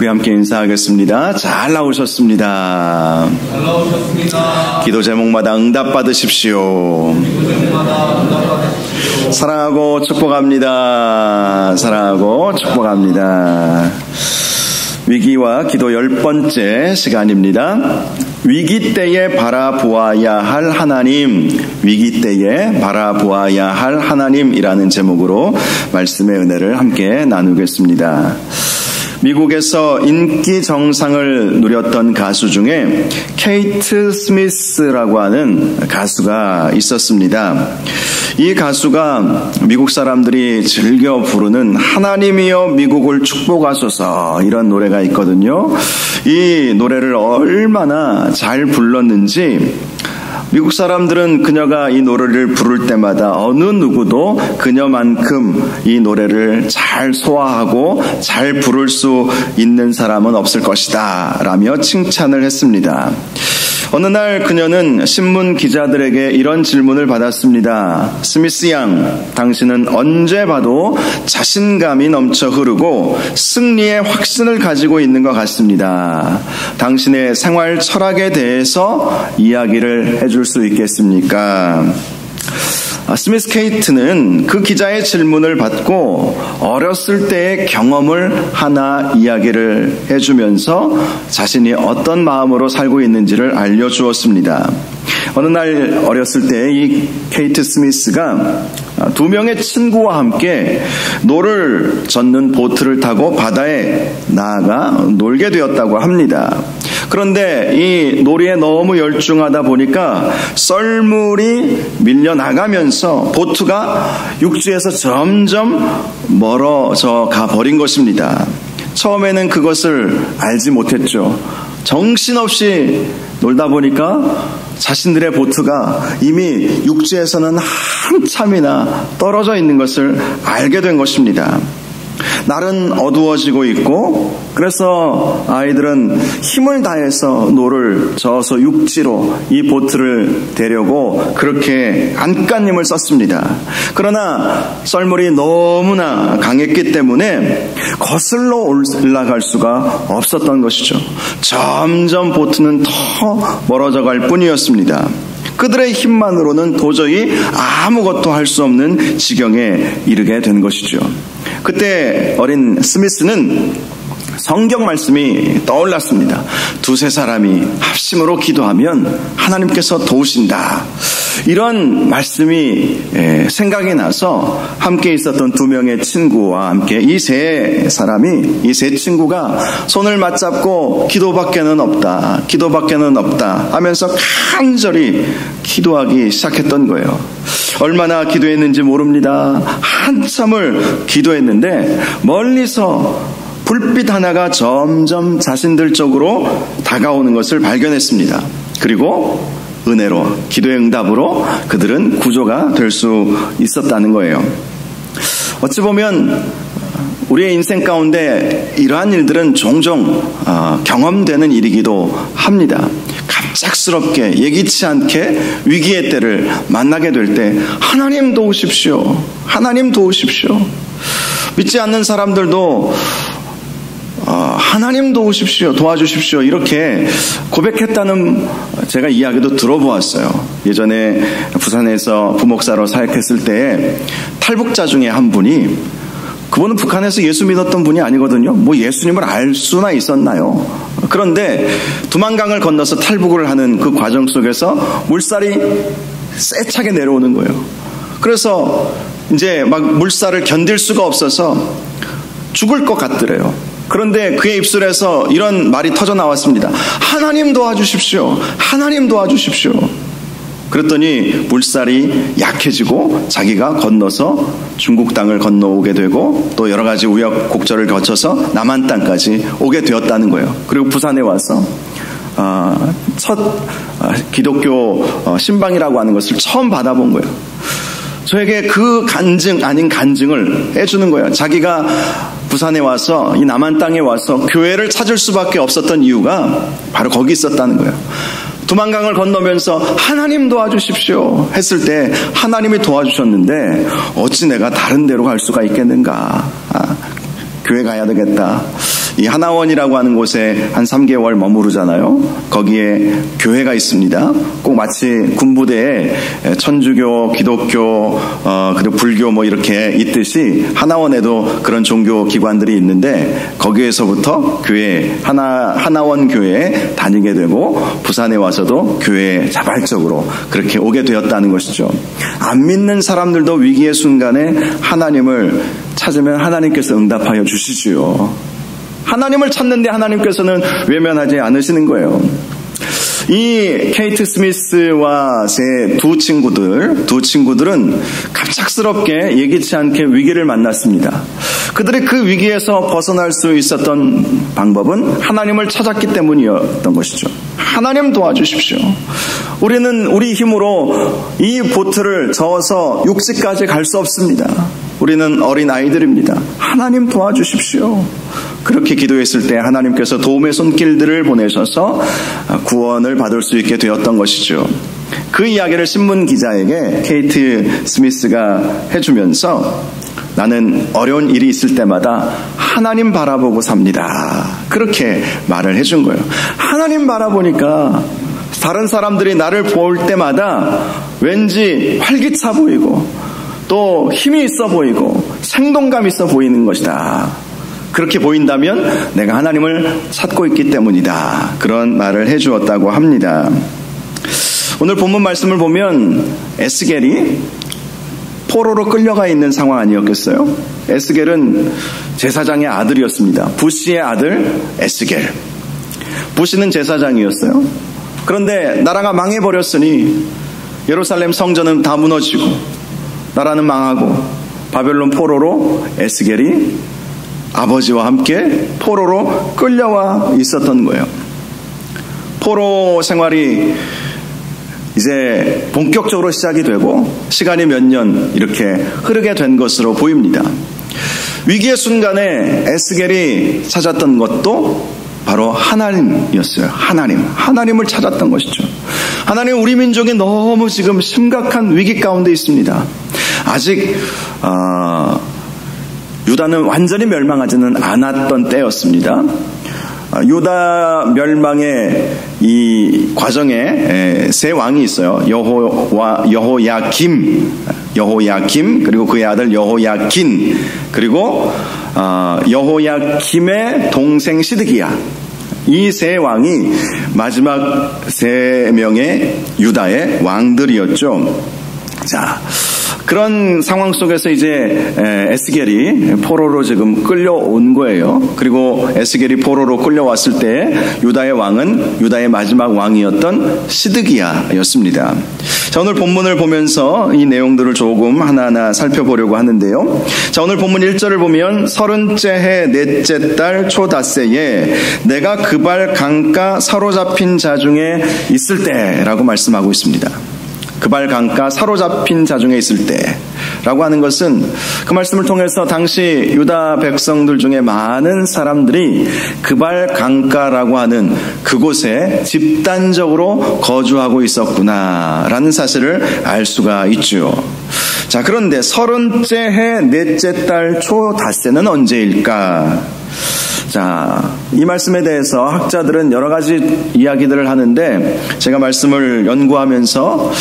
우리 함께 인사하겠습니다. 잘 나오셨습니다. 잘 나오셨습니다. 기도 제목마다 응답 받으십시오. 사랑하고 축복합니다. 사랑하고 축복합니다. 위기와 기도 10번째 시간입니다. 위기 때에 바라보아야 할 하나님, 위기 때에 바라보아야 할 하나님이라는 제목으로 말씀의 은혜를 함께 나누겠습니다. 미국에서 인기 정상을 누렸던 가수 중에 케이트 스미스라고 하는 가수가 있었습니다. 이 가수가 미국 사람들이 즐겨 부르는 하나님이여 미국을 축복하소서 이런 노래가 있거든요. 이 노래를 얼마나 잘 불렀는지 미국 사람들은 그녀가 이 노래를 부를 때마다 어느 누구도 그녀만큼 이 노래를 잘 소화하고 잘 부를 수 있는 사람은 없을 것이다 라며 칭찬을 했습니다. 어느 날 그녀는 신문 기자들에게 이런 질문을 받았습니다. 스미스 양, 당신은 언제 봐도 자신감이 넘쳐 흐르고 승리의 확신을 가지고 있는 것 같습니다. 당신의 생활 철학에 대해서 이야기를 해줄 수 있겠습니까? 스미스 케이트는 그 기자의 질문을 받고 어렸을 때의 경험을 하나 이야기를 해주면서 자신이 어떤 마음으로 살고 있는지를 알려주었습니다. 어느 날 어렸을 때 이 케이트 스미스가 2명의 친구와 함께 노를 젓는 보트를 타고 바다에 나아가 놀게 되었다고 합니다. 그런데 이 놀이에 너무 열중하다 보니까 썰물이 밀려나가면서 보트가 육지에서 점점 멀어져 가버린 것입니다. 처음에는 그것을 알지 못했죠. 정신없이 놀다 보니까 자신들의 보트가 이미 육지에서는 한참이나 떨어져 있는 것을 알게 된 것입니다. 날은 어두워지고 있고 그래서 아이들은 힘을 다해서 노를 저어서 육지로 이 보트를 대려고 그렇게 안간힘을 썼습니다. 그러나 썰물이 너무나 강했기 때문에 거슬러 올라갈 수가 없었던 것이죠. 점점 보트는 더 멀어져 갈 뿐이었습니다. 그들의 힘만으로는 도저히 아무것도 할 수 없는 지경에 이르게 된 것이죠. 그때 어린 스미스는 성경 말씀이 떠올랐습니다. 2-3 사람이 합심으로 기도하면 하나님께서 도우신다. 이런 말씀이 생각이 나서 함께 있었던 2명의 친구와 함께 이 세 친구가 손을 맞잡고 기도밖에는 없다 하면서 간절히 기도하기 시작했던 거예요. 얼마나 기도했는지 모릅니다. 한참을 기도했는데 멀리서 불빛 하나가 점점 자신들 쪽으로 다가오는 것을 발견했습니다. 그리고 은혜로, 기도의 응답으로 그들은 구조가 될 수 있었다는 거예요. 어찌 보면 우리의 인생 가운데 이러한 일들은 종종 경험되는 일이기도 합니다. 갑작스럽게 예기치 않게 위기의 때를 만나게 될 때 하나님 도우십시오. 하나님 도우십시오. 믿지 않는 사람들도 하나님 도우십시오. 도와주십시오. 이렇게 고백했다는 제가 이야기도 들어보았어요. 예전에 부산에서 부목사로 사역했을 때 탈북자 중에 한 분이 그분은 북한에서 예수 믿었던 분이 아니거든요. 뭐 예수님을 알 수나 있었나요? 그런데 두만강을 건너서 탈북을 하는 그 과정 속에서 물살이 세차게 내려오는 거예요. 그래서 이제 막 물살을 견딜 수가 없어서 죽을 것 같더래요. 그런데 그의 입술에서 이런 말이 터져 나왔습니다. 하나님 도와주십시오. 하나님 도와주십시오. 그랬더니 물살이 약해지고 자기가 건너서 중국 땅을 건너오게 되고 또 여러 가지 우여곡절을 거쳐서 남한 땅까지 오게 되었다는 거예요. 그리고 부산에 와서 첫 기독교 신방이라고 하는 것을 처음 받아본 거예요. 저에게 그 간증 아닌 간증을 해주는 거예요. 자기가 부산에 와서 이 남한 땅에 와서 교회를 찾을 수밖에 없었던 이유가 바로 거기 있었다는 거예요. 두만강을 건너면서 하나님 도와주십시오 했을 때 하나님이 도와주셨는데 어찌 내가 다른 데로 갈 수가 있겠는가. 교회 가야 되겠다. 이 하나원이라고 하는 곳에 한 3개월 머무르잖아요. 거기에 교회가 있습니다. 꼭 마치 군부대에 천주교, 기독교, 그리고 불교 뭐 이렇게 있듯이 하나원에도 그런 종교 기관들이 있는데 거기에서부터 교회, 하나원 교회에 다니게 되고 부산에 와서도 교회에 자발적으로 그렇게 오게 되었다는 것이죠. 안 믿는 사람들도 위기의 순간에 하나님을 찾으면 하나님께서 응답하여 주시지요. 하나님을 찾는데 하나님께서는 외면하지 않으시는 거예요. 이 케이트 스미스와 제 두 친구들은 갑작스럽게 예기치 않게 위기를 만났습니다. 그들이 그 위기에서 벗어날 수 있었던 방법은 하나님을 찾았기 때문이었던 것이죠. 하나님 도와주십시오. 우리는 우리 힘으로 이 보트를 저어서 육지까지 갈 수 없습니다. 우리는 어린 아이들입니다. 하나님 도와주십시오. 그렇게 기도했을 때 하나님께서 도움의 손길들을 보내셔서 구원을 받을 수 있게 되었던 것이죠. 그 이야기를 신문 기자에게 케이트 스미스가 해주면서 나는 어려운 일이 있을 때마다 하나님 바라보고 삽니다. 그렇게 말을 해준 거예요. 하나님 바라보니까 다른 사람들이 나를 볼 때마다 왠지 활기차 보이고 또 힘이 있어 보이고 생동감 있어 보이는 것이다. 그렇게 보인다면 내가 하나님을 찾고 있기 때문이다. 그런 말을 해주었다고 합니다. 오늘 본문 말씀을 보면 에스겔이 포로로 끌려가 있는 상황 아니었겠어요? 에스겔은 제사장의 아들이었습니다. 부시의 아들 에스겔. 부시는 제사장이었어요. 그런데 나라가 망해버렸으니 예루살렘 성전은 다 무너지고 나라는 망하고 바벨론 포로로 에스겔이 아버지와 함께 포로로 끌려와 있었던 거예요. 포로 생활이 이제 본격적으로 시작이 되고 시간이 몇 년 이렇게 흐르게 된 것으로 보입니다. 위기의 순간에 에스겔이 찾았던 것도 바로 하나님이었어요. 하나님을 찾았던 것이죠. 하나님, 우리 민족이 너무 지금 심각한 위기 가운데 있습니다. 아직 유다는 완전히 멸망하지는 않았던 때였습니다. 유다 멸망의 이 과정에 세 왕이 있어요. 여호야김, 그리고 그의 아들 여호야긴, 그리고 여호야김의 동생 시드기야. 이 세 왕이 마지막 세 명의 유다의 왕들이었죠. 자, 그런 상황 속에서 이제 에스겔이 포로로 지금 끌려온 거예요. 그리고 에스겔이 포로로 끌려왔을 때 유다의 왕은 유다의 마지막 왕이었던 시드기야였습니다. 자, 오늘 본문을 보면서 이 내용들을 조금 하나하나 살펴보려고 하는데요. 자, 오늘 본문 1절을 보면 30째 해 넷째 달 초닷새에 내가 그발 강가 사로잡힌 자 중에 있을 때라고 말씀하고 있습니다. 그발 강가 사로잡힌 자 중에 있을 때라고 하는 것은 그 말씀을 통해서 당시 유다 백성들 중에 많은 사람들이 그발 강가라고 하는 그곳에 집단적으로 거주하고 있었구나라는 사실을 알 수가 있죠. 자, 그런데 30째 해 넷째 달 초닷새는 언제일까? 자, 이 말씀에 대해서 학자들은 여러 가지 이야기들을 하는데 제가 말씀을 연구하면서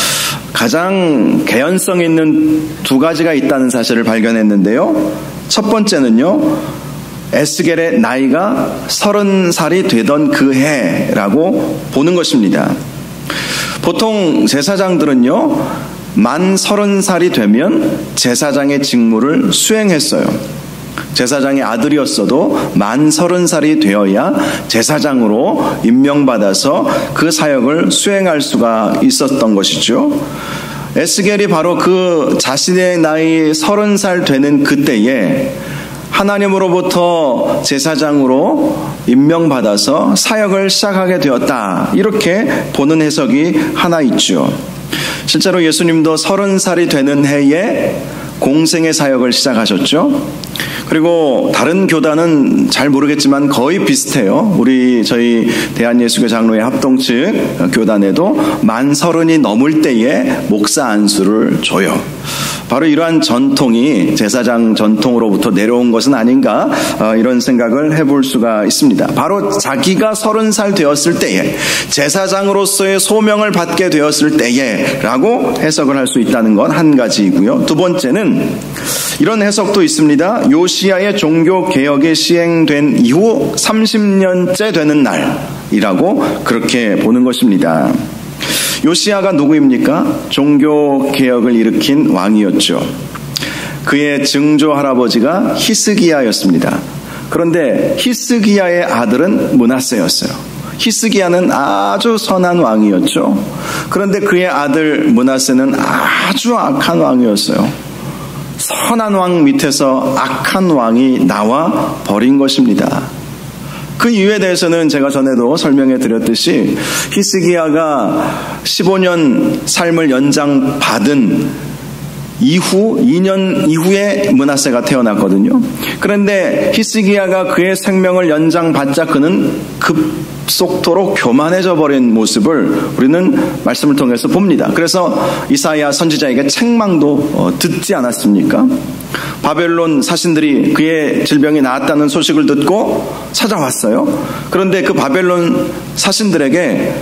가장 개연성 있는 두 가지가 있다는 사실을 발견했는데요. 첫 번째는요, 에스겔의 나이가 30살이 되던 그 해라고 보는 것입니다. 보통 제사장들은요, 만 30살이 되면 제사장의 직무를 수행했어요. 제사장의 아들이었어도 만 30살이 되어야 제사장으로 임명받아서 그 사역을 수행할 수가 있었던 것이죠. 에스겔이 바로 그 자신의 나이 30살 되는 그때에 하나님으로부터 제사장으로 임명받아서 사역을 시작하게 되었다. 이렇게 보는 해석이 하나 있죠. 실제로 예수님도 30살이 되는 해에 공생의 사역을 시작하셨죠. 그리고 다른 교단은 잘 모르겠지만 거의 비슷해요. 저희 대한예수교 장로회 합동측 교단에도 만 30이 넘을 때에 목사 안수를 줘요. 바로 이러한 전통이 제사장 전통으로부터 내려온 것은 아닌가, 이런 생각을 해볼 수가 있습니다. 바로 자기가 30살 되었을 때에 제사장으로서의 소명을 받게 되었을 때에 라고 해석을 할 수 있다는 건 한 가지이고요. 두 번째는 이런 해석도 있습니다. 요시야의 종교개혁이 시행된 이후 30년째 되는 날이라고 그렇게 보는 것입니다. 요시야가 누구입니까? 종교개혁을 일으킨 왕이었죠. 그의 증조 할아버지가 히스기야였습니다. 그런데 히스기야의 아들은 므낫세였어요. 히스기야는 아주 선한 왕이었죠. 그런데 그의 아들 므낫세는 아주 악한 왕이었어요. 선한 왕 밑에서 악한 왕이 나와 버린 것입니다. 그 이유에 대해서는 제가 전에도 설명해 드렸듯이 히스기야가 15년 삶을 연장받은 이후 2년 이후에 므낫세가 태어났거든요. 그런데 히스기야가 그의 생명을 연장받자 그는 급속도로 교만해져 버린 모습을 우리는 말씀을 통해서 봅니다. 그래서 이사야 선지자에게 책망도 듣지 않았습니까? 바벨론 사신들이 그의 질병이 나았다는 소식을 듣고 찾아왔어요. 그런데 그 바벨론 사신들에게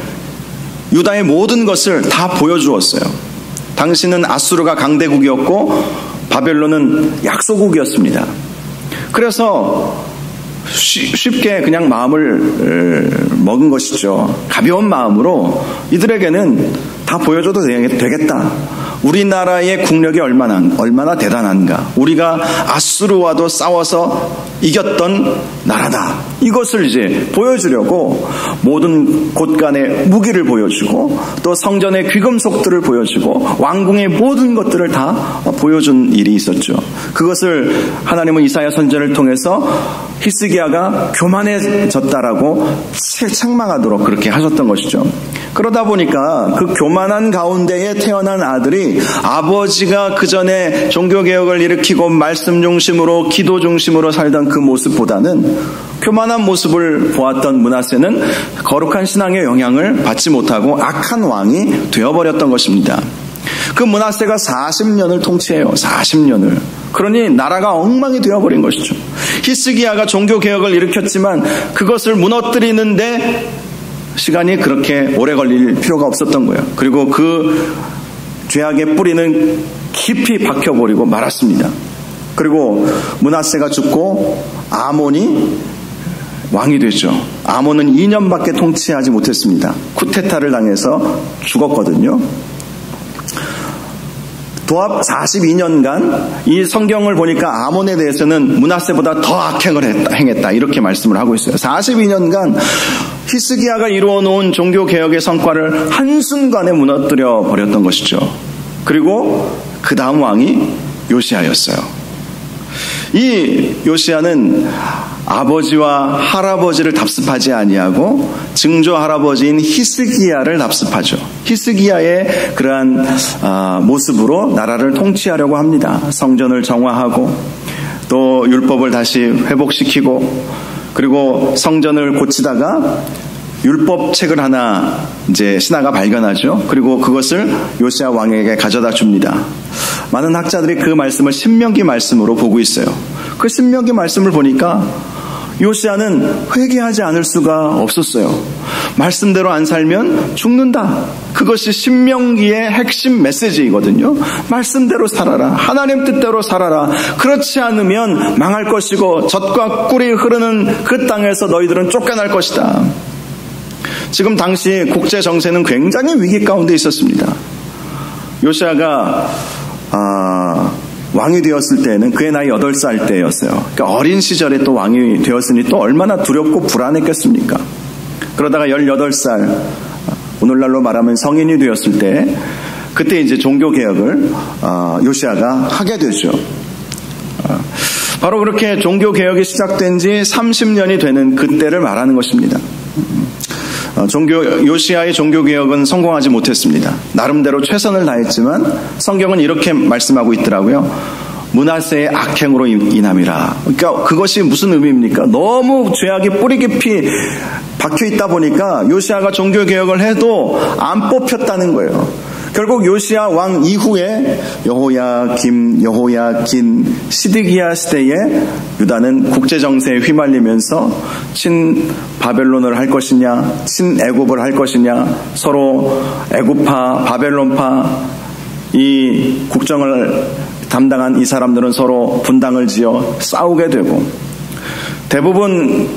유다의 모든 것을 다 보여주었어요. 당신은 아수르가 강대국이었고 바벨론은 약소국이었습니다. 그래서 쉽게 그냥 마음을 먹은 것이죠. 가벼운 마음으로 이들에게는 다 보여줘도 되겠다. 우리나라의 국력이 얼마나 대단한가. 우리가 아수르와도 싸워서 이겼던 나라다. 이것을 이제 보여주려고 모든 곳간의 무기를 보여주고 또 성전의 귀금속들을 보여주고 왕궁의 모든 것들을 다 보여준 일이 있었죠. 그것을 하나님은 이사야 선지자를 통해서 히스기야가 교만해졌다라고 책망하도록 그렇게 하셨던 것이죠. 그러다 보니까 그 교만한 가운데에 태어난 아들이 아버지가 그 전에 종교개혁을 일으키고 말씀 중심으로 기도 중심으로 살던 그 모습보다는 교만한 모습을 보았던 므낫세는 거룩한 신앙의 영향을 받지 못하고 악한 왕이 되어버렸던 것입니다. 그 므낫세가 40년을 통치해요. 40년을. 그러니 나라가 엉망이 되어버린 것이죠. 히스기야가 종교개혁을 일으켰지만 그것을 무너뜨리는데 시간이 그렇게 오래 걸릴 필요가 없었던 거예요. 그리고 그 죄악의 뿌리는 깊이 박혀버리고 말았습니다. 그리고 므낫세가 죽고 아몬이 왕이 되죠. 아몬은 2년밖에 통치하지 못했습니다. 쿠데타를 당해서 죽었거든요. 도합 42년간 이 성경을 보니까 아몬에 대해서는 므낫세보다 더 악행을 행했다 이렇게 말씀을 하고 있어요. 42년간 히스기야가 이루어놓은 종교개혁의 성과를 한순간에 무너뜨려 버렸던 것이죠. 그리고 그 다음 왕이 요시야였어요. 이 요시야는 아버지와 할아버지를 답습하지 아니하고 증조 할아버지인 히스기야를 답습하죠. 히스기야의 그러한 모습으로 나라를 통치하려고 합니다. 성전을 정화하고 또 율법을 다시 회복시키고 그리고 성전을 고치다가 율법책을 하나 이제 신하가 발견하죠. 그리고 그것을 요시야 왕에게 가져다 줍니다. 많은 학자들이 그 말씀을 신명기 말씀으로 보고 있어요. 그 신명기 말씀을 보니까 요시야는 회개하지 않을 수가 없었어요. 말씀대로 안 살면 죽는다. 그것이 신명기의 핵심 메시지이거든요. 말씀대로 살아라. 하나님 뜻대로 살아라. 그렇지 않으면 망할 것이고 젖과 꿀이 흐르는 그 땅에서 너희들은 쫓겨날 것이다. 지금 당시 국제 정세는 굉장히 위기 가운데 있었습니다. 요시야가 왕이 되었을 때는 그의 나이 8살 때였어요. 그러니까 어린 시절에 또 왕이 되었으니 또 얼마나 두렵고 불안했겠습니까? 그러다가 18살, 오늘날로 말하면 성인이 되었을 때 그때 이제 종교개혁을 요시야가 하게 되죠. 바로 그렇게 종교개혁이 시작된 지 30년이 되는 그때를 말하는 것입니다. 요시야의 종교개혁은 성공하지 못했습니다. 나름대로 최선을 다했지만 성경은 이렇게 말씀하고 있더라고요. 므낫세의 악행으로 인함이라. 그러니까 그것이 무슨 의미입니까? 너무 죄악이 뿌리 깊이 박혀 있다 보니까 요시야가 종교 개혁을 해도 안 뽑혔다는 거예요. 결국 요시야 왕 이후에 여호야김, 여호야긴, 시드기야 시대에 유다는 국제 정세에 휘말리면서 친 바벨론을 할 것이냐, 친 애굽을 할 것이냐, 서로 애굽파, 바벨론파 이 국정을 담당한 이 사람들은 서로 분당을 지어 싸우게 되고 대부분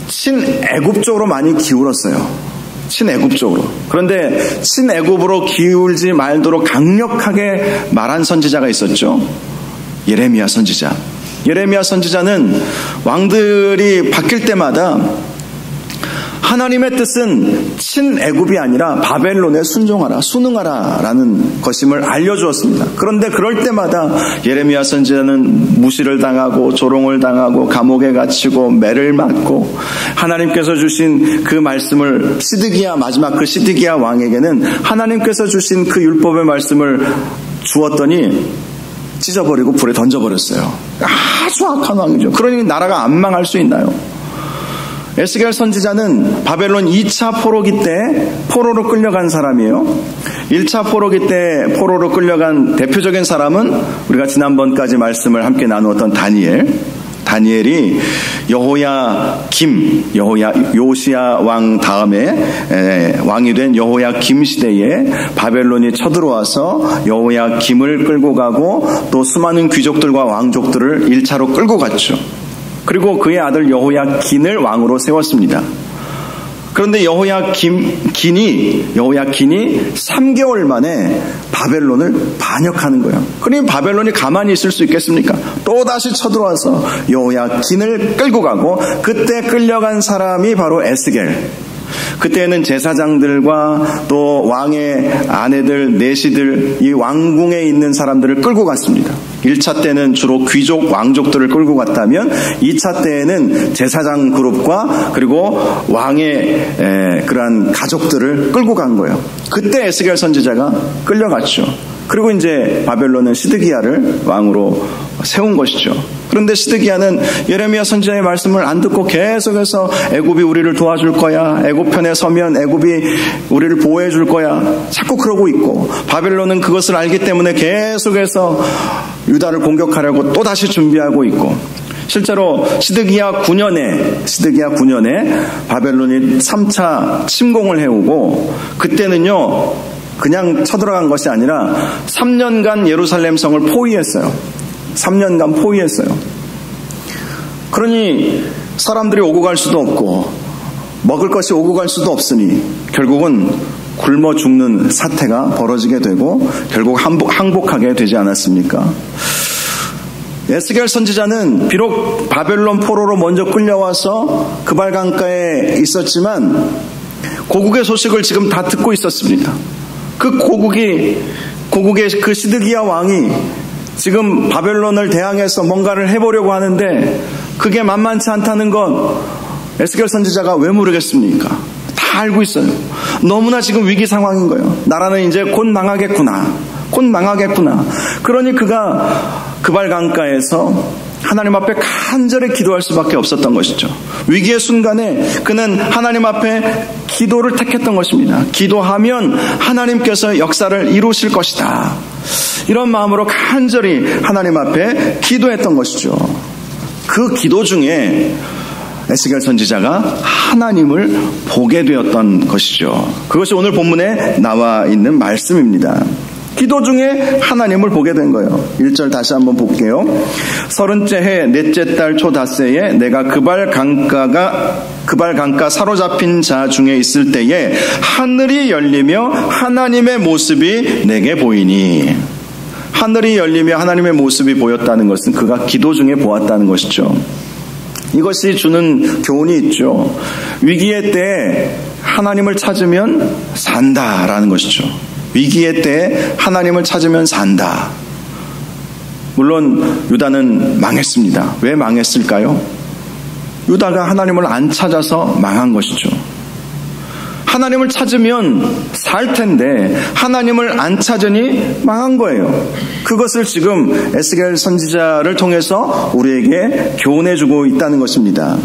친애굽 쪽으로 많이 기울었어요. 친애굽 쪽으로. 그런데 친애굽으로 기울지 말도록 강력하게 말한 선지자가 있었죠. 예레미야 선지자. 예레미야 선지자는 왕들이 바뀔 때마다 하나님의 뜻은 친애굽이 아니라 바벨론에 순응하라 라는 것임을 알려주었습니다. 그런데 그럴 때마다 예레미야 선지자는 무시를 당하고 조롱을 당하고 감옥에 갇히고 매를 맞고 하나님께서 주신 그 말씀을 마지막 그 시드기야 왕에게는 하나님께서 주신 그 율법의 말씀을 주었더니 찢어버리고 불에 던져버렸어요. 아주 악한 왕이죠. 그러니 나라가 안 망할 수 있나요? 에스겔 선지자는 바벨론 2차 포로기 때 포로로 끌려간 사람이에요. 1차 포로기 때 포로로 끌려간 대표적인 사람은 우리가 지난번까지 말씀을 함께 나누었던 다니엘이 요시야 왕 다음에 왕이 된 여호야김 시대에 바벨론이 쳐들어와서 여호야김을 끌고 가고 또 수많은 귀족들과 왕족들을 1차로 끌고 갔죠. 그리고 그의 아들 여호야긴을 왕으로 세웠습니다. 그런데 여호야긴이 3개월 만에 바벨론을 반역하는 거예요. 그러니 바벨론이 가만히 있을 수 있겠습니까? 또다시 쳐들어와서 여호야긴을 끌고 가고 그때 끌려간 사람이 바로 에스겔. 그때는 제사장들과 또 왕의 아내들, 내시들, 이 왕궁에 있는 사람들을 끌고 갔습니다. 1차 때는 주로 귀족, 왕족들을 끌고 갔다면 2차 때에는 제사장 그룹과 그리고 왕의 그러한 가족들을 끌고 간 거예요. 그때 에스겔 선지자가 끌려갔죠. 그리고 이제 바벨론은 시드기야를 왕으로 세운 것이죠. 그런데 시드기야는 예레미야 선지자의 말씀을 안 듣고 계속해서 애굽이 우리를 도와줄 거야, 애굽 편에 서면 애굽이 우리를 보호해 줄 거야, 자꾸 그러고 있고 바벨론은 그것을 알기 때문에 계속해서 유다를 공격하려고 또다시 준비하고 있고 실제로 시드기야 9년에 바벨론이 3차 침공을 해오고 그때는요 그냥 쳐들어간 것이 아니라 3년간 예루살렘 성을 포위했어요. 3년간 포위했어요. 그러니 사람들이 오고 갈 수도 없고 먹을 것이 오고 갈 수도 없으니 결국은 굶어 죽는 사태가 벌어지게 되고 결국 항복하게 되지 않았습니까? 에스겔 선지자는 비록 바벨론 포로로 먼저 끌려와서 그발 강가에 있었지만 고국의 소식을 지금 다 듣고 있었습니다. 그 고국의 그 시드기야 왕이 지금 바벨론을 대항해서 뭔가를 해보려고 하는데 그게 만만치 않다는 건 에스겔 선지자가 왜 모르겠습니까? 다 알고 있어요. 너무나 지금 위기 상황인 거예요. 나라는 이제 곧 망하겠구나. 그러니 그가 그발 강가에서 하나님 앞에 간절히 기도할 수밖에 없었던 것이죠. 위기의 순간에 그는 하나님 앞에 기도를 택했던 것입니다. 기도하면 하나님께서 역사를 이루실 것이다. 이런 마음으로 간절히 하나님 앞에 기도했던 것이죠. 그 기도 중에 에스겔 선지자가 하나님을 보게 되었던 것이죠. 그것이 오늘 본문에 나와 있는 말씀입니다. 기도 중에 하나님을 보게 된 거예요. 1절 다시 한번 볼게요. 30째 해 넷째 달 초닷새에 내가 그발 강가 사로잡힌 자 중에 있을 때에 하늘이 열리며 하나님의 모습이 내게 보이니. 하늘이 열리며 하나님의 모습이 보였다는 것은 그가 기도 중에 보았다는 것이죠. 이것이 주는 교훈이 있죠. 위기의 때에 하나님을 찾으면 산다라는 것이죠. 위기의 때에 하나님을 찾으면 산다. 물론 유다는 망했습니다. 왜 망했을까요? 유다가 하나님을 안 찾아서 망한 것이죠. 하나님을 찾으면 살 텐데 하나님을 안 찾으니 망한 거예요. 그것을 지금 에스겔 선지자를 통해서 우리에게 교훈해주고 있다는 것입니다.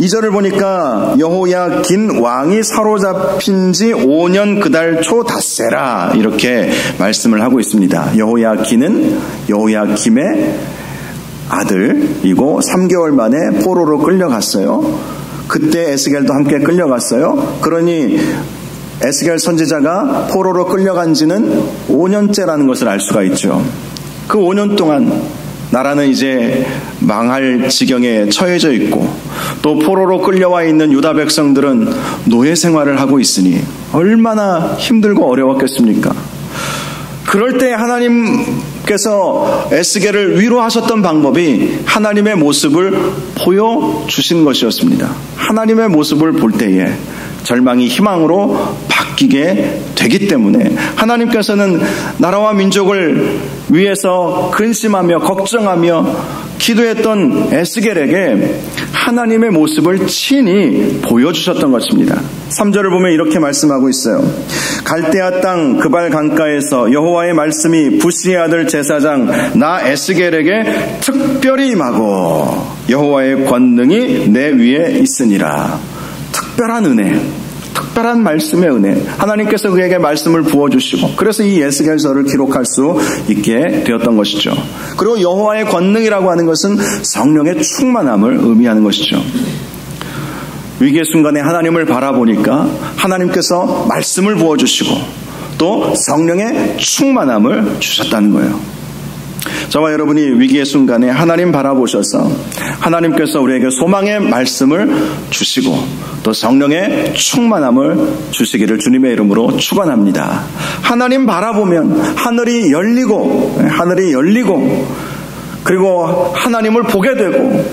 2절을 보니까 여호야긴 왕이 사로잡힌 지 5년 그달 초 닷새라 이렇게 말씀을 하고 있습니다. 여호야긴은 여호야김의 아들이고 3개월 만에 포로로 끌려갔어요. 그때 에스겔도 함께 끌려갔어요. 그러니 에스겔 선지자가 포로로 끌려간 지는 5년째라는 것을 알 수가 있죠. 그 5년 동안 나라는 이제 망할 지경에 처해져 있고 또 포로로 끌려와 있는 유다 백성들은 노예 생활을 하고 있으니 얼마나 힘들고 어려웠겠습니까? 그럴 때 하나님께서 에스겔을 위로하셨던 방법이 하나님의 모습을 보여주신 것이었습니다. 하나님의 모습을 볼 때에 절망이 희망으로 바뀌게 되기 때문에 하나님께서는 나라와 민족을 위해서 근심하며 걱정하며 기도했던 에스겔에게 하나님의 모습을 친히 보여주셨던 것입니다. 3절을 보면 이렇게 말씀하고 있어요. 갈대아 땅 그발 강가에서 여호와의 말씀이 부시의 아들 제사장 나 에스겔에게 특별히 임하고 여호와의 권능이 내 위에 있으니라. 특별한 은혜, 특별한 말씀의 은혜, 하나님께서 그에게 말씀을 부어주시고 그래서 이 에스겔서를 기록할 수 있게 되었던 것이죠. 그리고 여호와의 권능이라고 하는 것은 성령의 충만함을 의미하는 것이죠. 위기의 순간에 하나님을 바라보니까 하나님께서 말씀을 부어주시고 또 성령의 충만함을 주셨다는 거예요. 저와 여러분이 위기의 순간에 하나님 바라보셔서 하나님께서 우리에게 소망의 말씀을 주시고 또 성령의 충만함을 주시기를 주님의 이름으로 축원합니다. 하나님 바라보면 하늘이 열리고 그리고 하나님을 보게 되고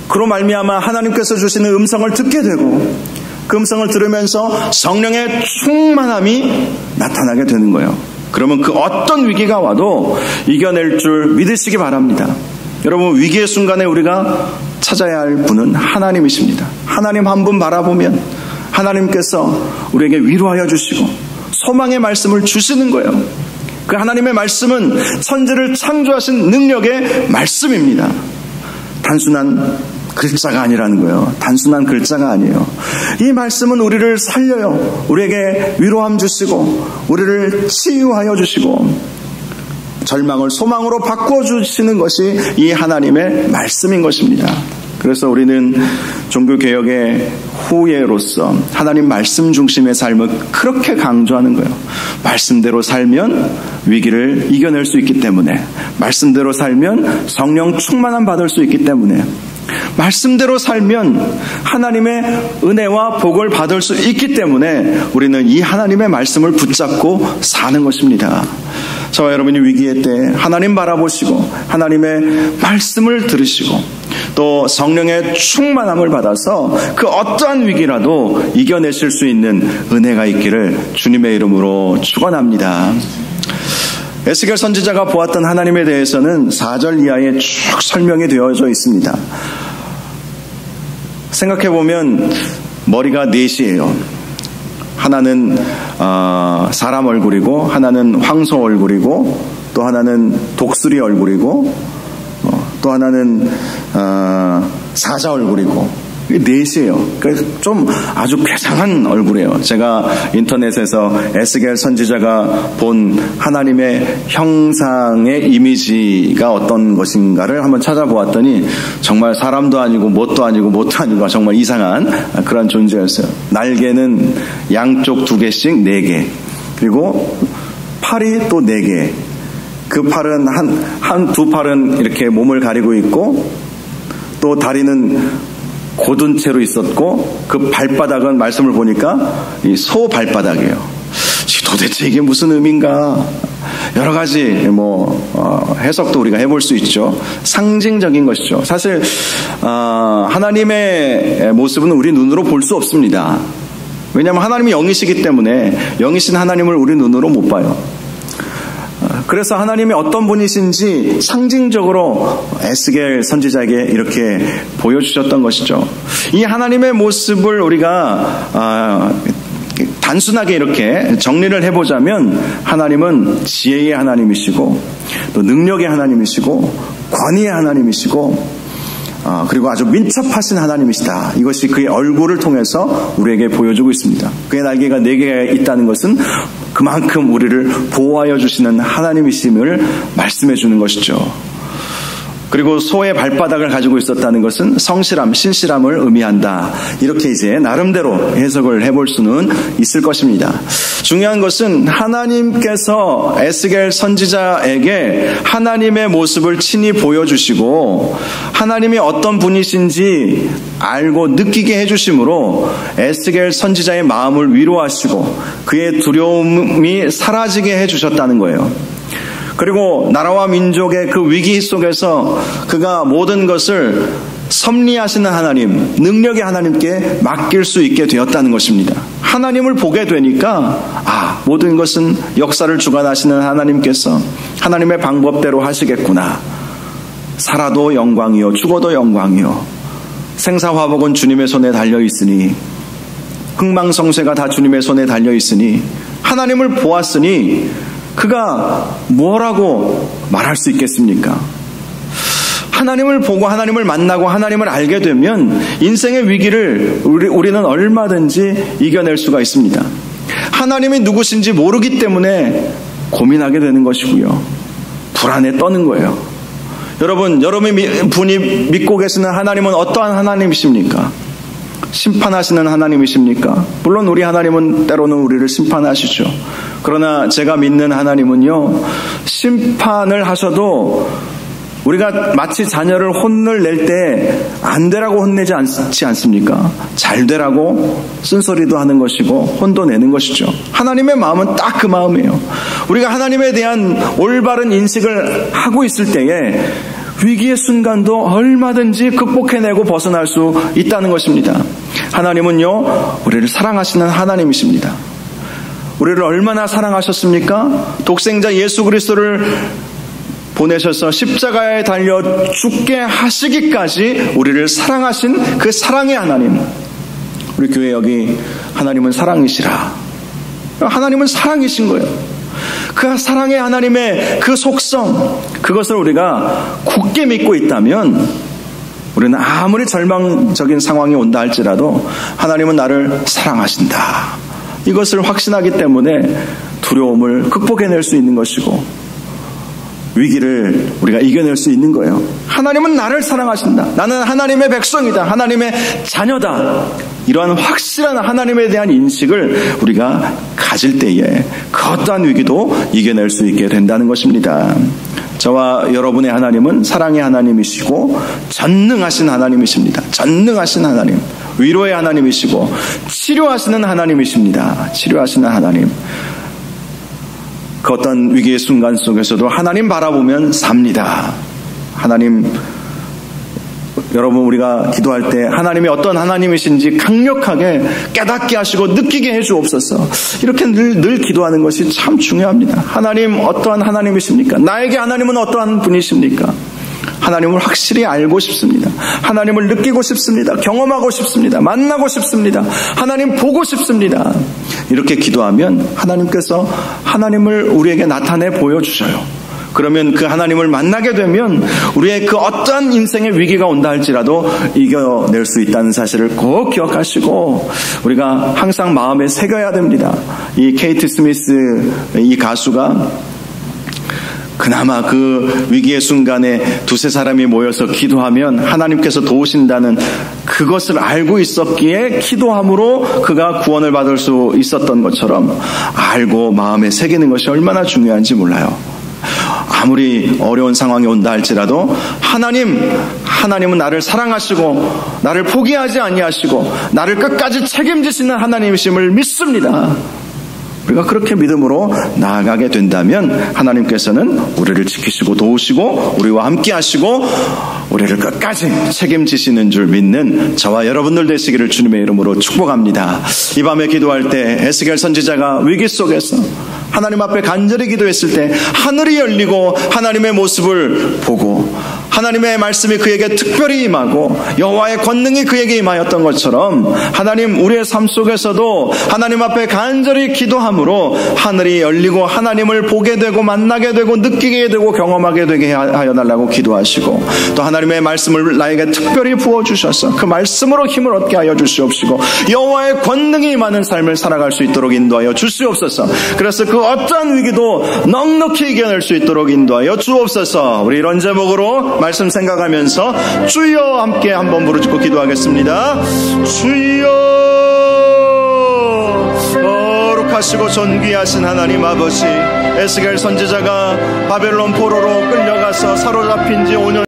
그로 말미암아 하나님께서 주시는 음성을 듣게 되고 그 음성을 들으면서 성령의 충만함이 나타나게 되는 거예요. 그러면 그 어떤 위기가 와도 이겨낼 줄 믿으시기 바랍니다. 여러분, 위기의 순간에 우리가 찾아야 할 분은 하나님이십니다. 하나님 한 분 바라보면 하나님께서 우리에게 위로하여 주시고 소망의 말씀을 주시는 거예요. 그 하나님의 말씀은 천지를 창조하신 능력의 말씀입니다. 단순한 글자가 아니라는 거예요. 단순한 글자가 아니에요. 이 말씀은 우리를 살려요. 우리에게 위로함 주시고 우리를 치유하여 주시고 절망을 소망으로 바꾸어 주시는 것이 이 하나님의 말씀인 것입니다. 그래서 우리는 종교개혁의 후예로서 하나님 말씀 중심의 삶을 그렇게 강조하는 거예요. 말씀대로 살면 위기를 이겨낼 수 있기 때문에, 말씀대로 살면 성령 충만함 받을 수 있기 때문에, 말씀대로 살면 하나님의 은혜와 복을 받을 수 있기 때문에 우리는 이 하나님의 말씀을 붙잡고 사는 것입니다. 저와 여러분이 위기의 때 하나님 바라보시고 하나님의 말씀을 들으시고 또 성령의 충만함을 받아서 그 어떠한 위기라도 이겨내실 수 있는 은혜가 있기를 주님의 이름으로 축원합니다. 에스겔 선지자가 보았던 하나님에 대해서는 4절 이하에 쭉 설명이 되어져 있습니다. 생각해보면 머리가 넷이에요. 하나는 사람 얼굴이고, 하나는 황소 얼굴이고, 또 하나는 독수리 얼굴이고, 또 하나는 사자 얼굴이고, 넷이에요. 그래서 좀 아주 괴상한 얼굴이에요. 제가 인터넷에서 에스겔 선지자가 본 하나님의 형상의 이미지가 어떤 것인가를 한번 찾아보았더니 정말 사람도 아니고 뭣도 아니고 정말 이상한 그런 존재였어요. 날개는 양쪽 2개씩 4개, 그리고 팔이 또 4개. 그 팔은 두 팔은 이렇게 몸을 가리고 있고, 또 다리는 곧은 채로 있었고, 그 발바닥은 말씀을 보니까 이 소 발바닥이에요. 도대체 이게 무슨 의미인가? 여러 가지 해석도 우리가 해볼 수 있죠. 상징적인 것이죠. 사실 하나님의 모습은 우리 눈으로 볼 수 없습니다. 왜냐하면 하나님이 영이시기 때문에 영이신 하나님을 우리 눈으로 못 봐요. 그래서 하나님이 어떤 분이신지 상징적으로 에스겔 선지자에게 이렇게 보여주셨던 것이죠. 이 하나님의 모습을 우리가 단순하게 이렇게 정리를 해보자면 하나님은 지혜의 하나님이시고 또 능력의 하나님이시고 권위의 하나님이시고 그리고 아주 민첩하신 하나님이시다. 이것이 그의 얼굴을 통해서 우리에게 보여주고 있습니다. 그의 날개가 4개가 있다는 것은 그만큼 우리를 보호하여 주시는 하나님이심을 말씀해 주는 것이죠. 그리고 소의 발바닥을 가지고 있었다는 것은 성실함, 신실함을 의미한다. 이렇게 이제 나름대로 해석을 해볼 수는 있을 것입니다. 중요한 것은 하나님께서 에스겔 선지자에게 하나님의 모습을 친히 보여주시고 하나님이 어떤 분이신지 알고 느끼게 해주심으로 에스겔 선지자의 마음을 위로하시고 그의 두려움이 사라지게 해주셨다는 거예요. 그리고 나라와 민족의 그 위기 속에서 그가 모든 것을 섭리하시는 하나님, 능력의 하나님께 맡길 수 있게 되었다는 것입니다. 하나님을 보게 되니까 모든 것은 역사를 주관하시는 하나님께서 하나님의 방법대로 하시겠구나. 살아도 영광이요 죽어도 영광이요 생사화복은 주님의 손에 달려있으니 흥망성쇠가 다 주님의 손에 달려있으니 하나님을 보았으니 그가 뭐라고 말할 수 있겠습니까? 하나님을 보고 하나님을 만나고 하나님을 알게 되면 인생의 위기를 우리는 얼마든지 이겨낼 수가 있습니다. 하나님이 누구신지 모르기 때문에 고민하게 되는 것이고요. 불안에 떠는 거예요. 여러분이 믿고 계시는 하나님은 어떠한 하나님이십니까? 심판하시는 하나님이십니까? 물론 우리 하나님은 때로는 우리를 심판하시죠. 그러나 제가 믿는 하나님은요, 심판을 하셔도 우리가 마치 자녀를 혼을 낼 때 안 되라고 혼내지 않지 않습니까? 잘 되라고 쓴소리도 하는 것이고 혼도 내는 것이죠. 하나님의 마음은 딱 그 마음이에요. 우리가 하나님에 대한 올바른 인식을 하고 있을 때에 위기의 순간도 얼마든지 극복해내고 벗어날 수 있다는 것입니다. 하나님은요, 우리를 사랑하시는 하나님이십니다. 우리를 얼마나 사랑하셨습니까? 독생자 예수 그리스도를 보내셔서 십자가에 달려 죽게 하시기까지 우리를 사랑하신 그 사랑의 하나님. 우리 교회 여기 하나님은 사랑이시라. 하나님은 사랑이신 거예요. 그 사랑의 하나님의 그 속성, 그것을 우리가 굳게 믿고 있다면 우리는 아무리 절망적인 상황이 온다 할지라도 하나님은 나를 사랑하신다. 이것을 확신하기 때문에 두려움을 극복해낼 수 있는 것이고 위기를 우리가 이겨낼 수 있는 거예요. 하나님은 나를 사랑하신다. 나는 하나님의 백성이다. 하나님의 자녀다. 이러한 확실한 하나님에 대한 인식을 우리가 가질 때에 그 어떠한 위기도 이겨낼 수 있게 된다는 것입니다. 저와 여러분의 하나님은 사랑의 하나님이시고 전능하신 하나님이십니다. 전능하신 하나님, 위로의 하나님이시고 치료하시는 하나님이십니다. 치료하시는 하나님. 그 어떤 위기의 순간 속에서도 하나님 바라보면 삽니다. 하나님, 여러분 우리가 기도할 때 하나님이 어떤 하나님이신지 강력하게 깨닫게 하시고 느끼게 해주옵소서. 이렇게 늘 기도하는 것이 참 중요합니다. 하나님 어떠한 하나님이십니까? 나에게 하나님은 어떠한 분이십니까? 하나님을 확실히 알고 싶습니다. 하나님을 느끼고 싶습니다. 경험하고 싶습니다. 만나고 싶습니다. 하나님 보고 싶습니다. 이렇게 기도하면 하나님께서 하나님을 우리에게 나타내 보여주셔요. 그러면 그 하나님을 만나게 되면 우리의 그 어떠한 인생의 위기가 온다 할지라도 이겨낼 수 있다는 사실을 꼭 기억하시고 우리가 항상 마음에 새겨야 됩니다. 이 케이트 스미스 이 가수가 그나마 그 위기의 순간에 두세 사람이 모여서 기도하면 하나님께서 도우신다는 그것을 알고 있었기에 기도함으로 그가 구원을 받을 수 있었던 것처럼 알고 마음에 새기는 것이 얼마나 중요한지 몰라요. 아무리 어려운 상황이 온다 할지라도 하나님은 나를 사랑하시고 나를 포기하지 아니하시고 나를 끝까지 책임지시는 하나님이심을 믿습니다. 우리가 그렇게 믿음으로 나아가게 된다면 하나님께서는 우리를 지키시고 도우시고 우리와 함께 하시고 우리를 끝까지 책임지시는 줄 믿는 저와 여러분들 되시기를 주님의 이름으로 축복합니다. 이 밤에 기도할 때 에스겔 선지자가 위기 속에서 하나님 앞에 간절히 기도했을 때 하늘이 열리고 하나님의 모습을 보고 하나님의 말씀이 그에게 특별히 임하고 여호와의 권능이 그에게 임하였던 것처럼 하나님 우리의 삶 속에서도 하나님 앞에 간절히 기도함으로 하늘이 열리고 하나님을 보게 되고 만나게 되고 느끼게 되고 경험하게 되게 하여 달라고 기도하시고 또 하나님의 말씀을 나에게 특별히 부어주셔서 그 말씀으로 힘을 얻게 하여 주시옵시고 여호와의 권능이 임하는 삶을 살아갈 수 있도록 인도하여 주시옵소서. 그래서 그 어떠한 위기도 넉넉히 이겨낼 수 있도록 인도하여 주옵소서. 우리 이런 제목으로 말씀 생각하면서 주여 함께 한번 부르짖고 기도하겠습니다. 주여, 거룩하시고 존귀하신 하나님 아버지, 에스겔 선지자가 바벨론 포로로 끌려가서 사로잡힌 지 5년